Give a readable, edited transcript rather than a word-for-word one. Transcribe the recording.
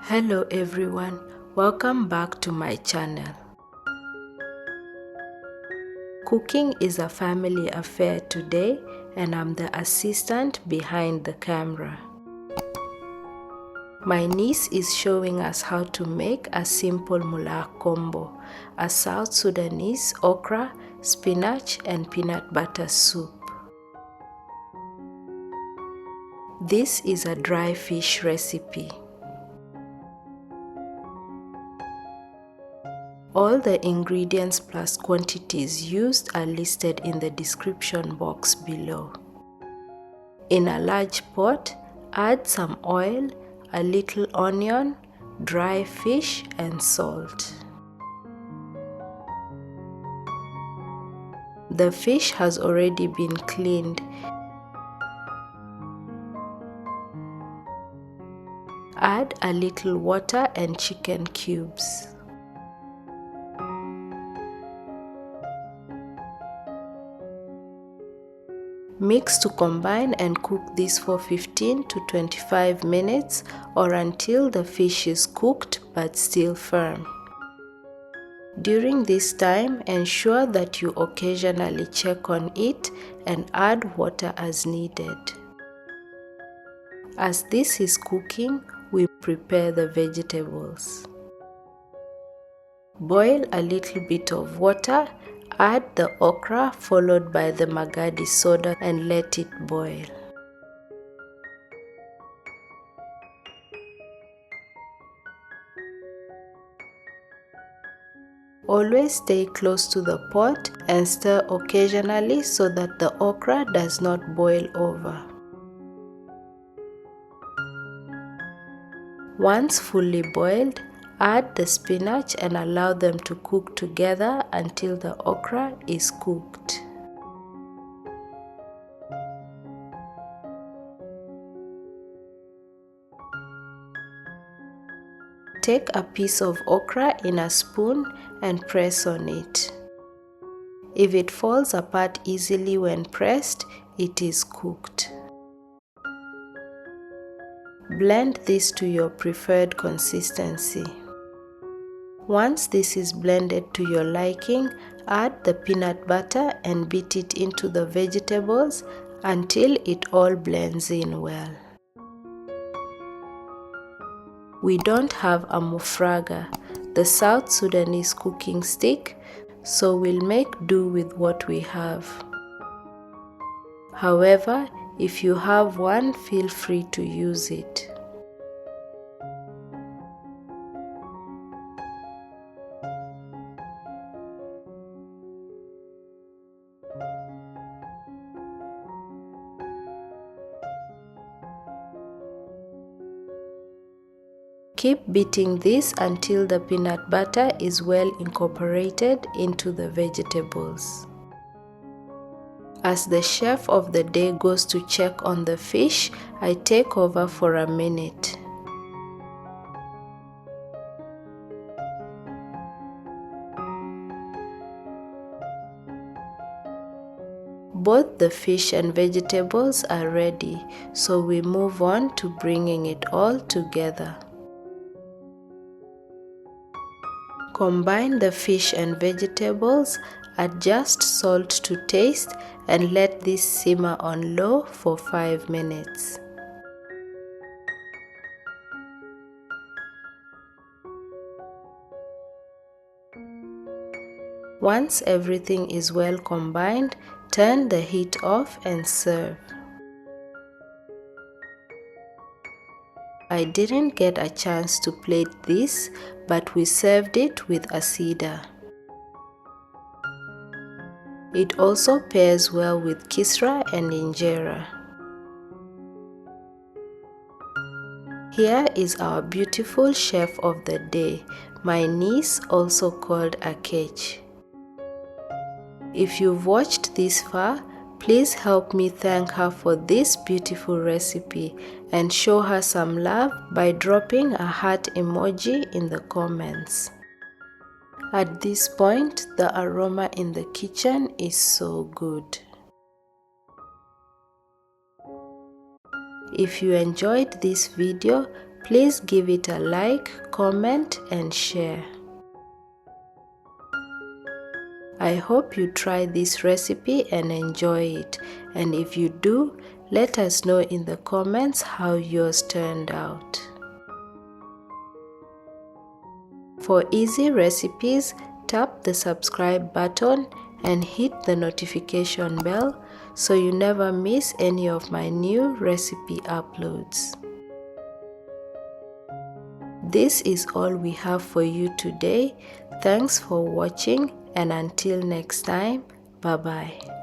Hello everyone, welcome back to my channel. Cooking is a family affair today and I'm the assistant behind the camera. My niece is showing us how to make a simple mullah combo, a South Sudanese okra, spinach and peanut butter soup. This is a dry fish recipe. All the ingredients plus quantities used are listed in the description box below. In a large pot, add some oil, a little onion, dry fish and salt. The fish has already been cleaned. Add a little water and chicken cubes. Mix to combine and cook this for 15 to 25 minutes or until the fish is cooked but still firm. During this time, ensure that you occasionally check on it and add water as needed. As this is cooking, we prepare the vegetables. Boil a little bit of water. Add the okra followed by the Magadi soda and let it boil. Always stay close to the pot and stir occasionally so that the okra does not boil over. Once fully boiled, add the spinach and allow them to cook together until the okra is cooked. Take a piece of okra in a spoon and press on it. If it falls apart easily when pressed, it is cooked. Blend this to your preferred consistency. Once this is blended to your liking, add the peanut butter and beat it into the vegetables until it all blends in well. We don't have a mufraga, the South Sudanese cooking stick, so we'll make do with what we have. However, if you have one, feel free to use it. Keep beating this until the peanut butter is well incorporated into the vegetables. As the chef of the day goes to check on the fish, I take over for a minute. Both the fish and vegetables are ready, so we move on to bringing it all together. Combine the fish and vegetables, adjust salt to taste and let this simmer on low for 5 minutes. Once everything is well combined, turn the heat off and serve. I didn't get a chance to plate this, but we served it with asida. It also pairs well with kisra and injera. Here is our beautiful chef of the day, my niece, also called Akech. If you've watched this far, please help me thank her for this beautiful recipe and show her some love by dropping a heart emoji in the comments. At this point, the aroma in the kitchen is so good. If you enjoyed this video, Please give it a like, comment and share. I hope you try this recipe and enjoy it, and if you do, let us know in the comments how yours turned out. For easy recipes, tap the subscribe button and hit the notification bell so you never miss any of my new recipe uploads. This is all we have for you today. Thanks for watching, and until next time, bye bye.